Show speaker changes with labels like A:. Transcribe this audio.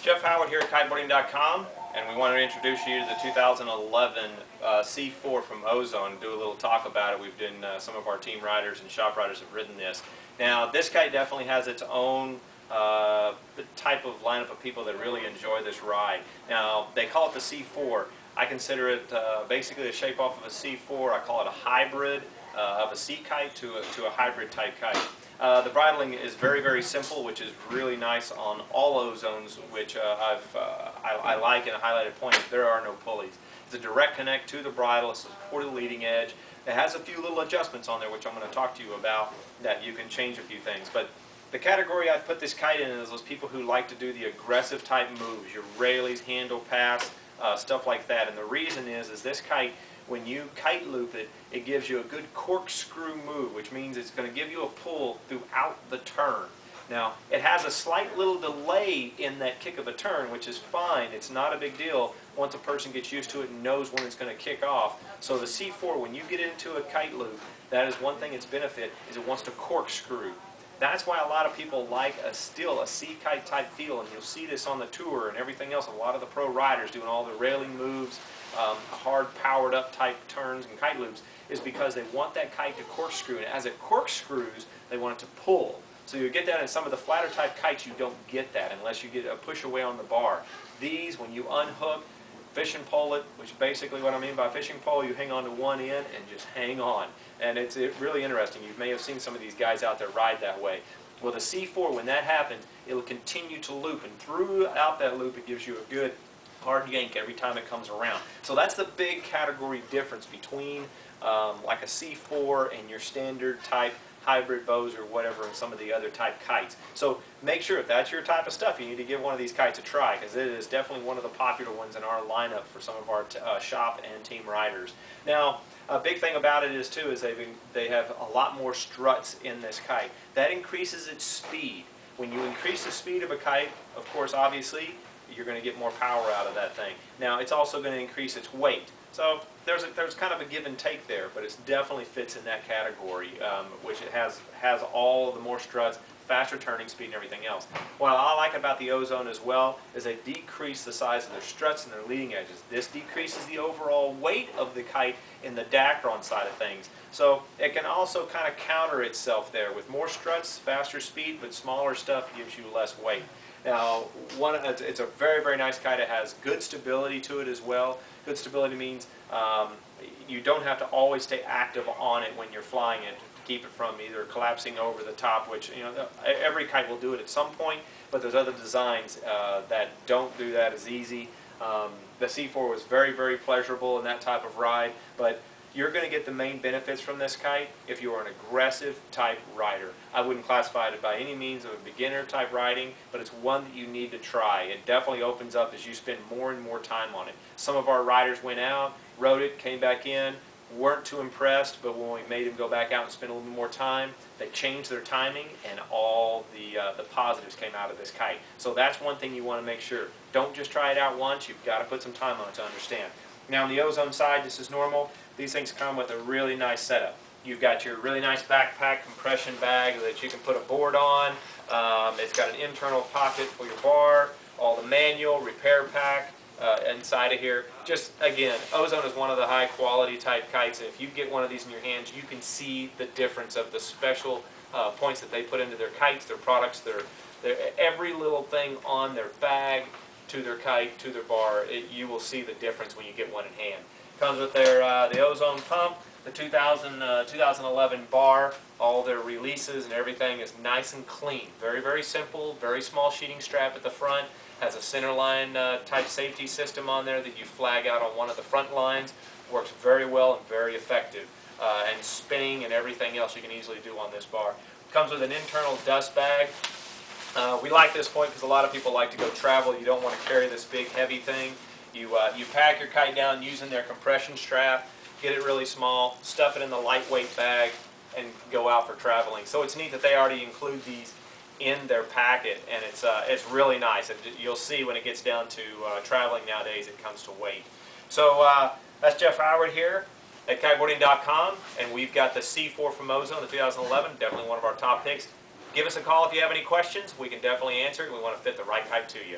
A: Jeff Howard here at Kiteboarding.com, and we want to introduce you to the 2011 C4 from Ozone and do a little talk about it. We've done some of our team riders and shop riders have ridden this. Now, this kite definitely has its own type of lineup of people that really enjoy this ride. Now, they call it the C4. I consider it basically the shape off of a C4. I call it a hybrid of a sea kite to a hybrid type kite. The bridling is very, very simple, which is really nice on all Ozones, which I like, and a highlighted point is there are no pulleys. It's a direct connect to the bridle. It's a supported leading edge. It has a few little adjustments on there, which I'm going to talk to you about, that you can change a few things. But the category I put this kite in is those people who like to do the aggressive type moves, your railies, handle pass, stuff like that. And the reason is this kite, when you kite loop it, it gives you a good corkscrew move, which means it's going to give you a pull throughout the turn. Now, it has a slight little delay in that kick of a turn, which is fine. It's not a big deal once a person gets used to it and knows when it's going to kick off. So the C4, when you get into a kite loop, that is one thing its benefit, is it wants to corkscrew. That's why a lot of people like still a sea kite type feel, and you'll see this on the tour and everything else. A lot of the pro riders doing all the railing moves, hard powered up type turns and kite loops, is because they want that kite to corkscrew, and as it corkscrews, they want it to pull. So you get that in some of the flatter type kites. You don't get that unless you get a push away on the bar. These, when you unhook, fishing pole it, which basically what I mean by fishing pole, you hang on to one end and just hang on. And it's really interesting. You may have seen some of these guys out there ride that way. Well, the C4, when that happens, it'll continue to loop, and throughout that loop, it gives you a good hard yank every time it comes around. So that's the big category difference between like a C4 and your standard type hybrid bows or whatever, and some of the other type kites. So make sure if that's your type of stuff, you need to give one of these kites a try, because it is definitely one of the popular ones in our lineup for some of our shop and team riders. Now, a big thing about it is too is they have a lot more struts in this kite. That increases its speed. When you increase the speed of a kite, of course, obviously, you're going to get more power out of that thing. Now, it's also going to increase its weight. So there's kind of a give and take there, but it definitely fits in that category, which it has all the more struts, faster turning speed, and everything else. What I like about the Ozone as well is they decrease the size of their struts and their leading edges. This decreases the overall weight of the kite in the Dacron side of things. So it can also kind of counter itself there. With more struts, faster speed, but smaller stuff gives you less weight. Now, it's a very, very nice kite. It has good stability to it as well. Good stability means you don't have to always stay active on it when you're flying it to keep it from either collapsing over the top, which, you know, every kite will do it at some point, but there's other designs that don't do that as easy. The C4 was very, very pleasurable in that type of ride, but you're going to get the main benefits from this kite if you are an aggressive type rider. I wouldn't classify it by any means of a beginner type riding, but it's one that you need to try. It definitely opens up as you spend more and more time on it. Some of our riders went out, rode it, came back in, weren't too impressed, but when we made them go back out and spend a little bit more time, they changed their timing, and all the positives came out of this kite. So that's one thing you want to make sure. Don't just try it out once. You've got to put some time on it to understand. Now, on the Ozone side, this is normal. These things come with a really nice setup. You've got your really nice backpack compression bag that you can put a board on. It's got an internal pocket for your bar, all the manual, repair pack inside of here. Just, again, Ozone is one of the high quality type kites. If you get one of these in your hands, you can see the difference of the special points that they put into their kites, their products, their every little thing on their bag, to their kite, to their bar. You will see the difference when you get one in hand. Comes with their the Ozone pump, the 2011 bar, all their releases and everything is nice and clean. Very, very simple, very small sheeting strap at the front. Has a centerline type safety system on there that you flag out on one of the front lines. Works very well and very effective. And spinning and everything else you can easily do on this bar. Comes with an internal dust bag. We like this point because a lot of people like to go travel. You don't want to carry this big heavy thing. You pack your kite down using their compression strap, get it really small, stuff it in the lightweight bag, and go out for traveling. So it's neat that they already include these in their packet, and it's really nice. You'll see when it gets down to traveling nowadays, it comes to weight. So that's Jeff Howard here at Kiteboarding.com, and we've got the C4 from Ozone, the 2011, definitely one of our top picks. Give us a call if you have any questions. We can definitely answer it. We want to fit the right kite to you.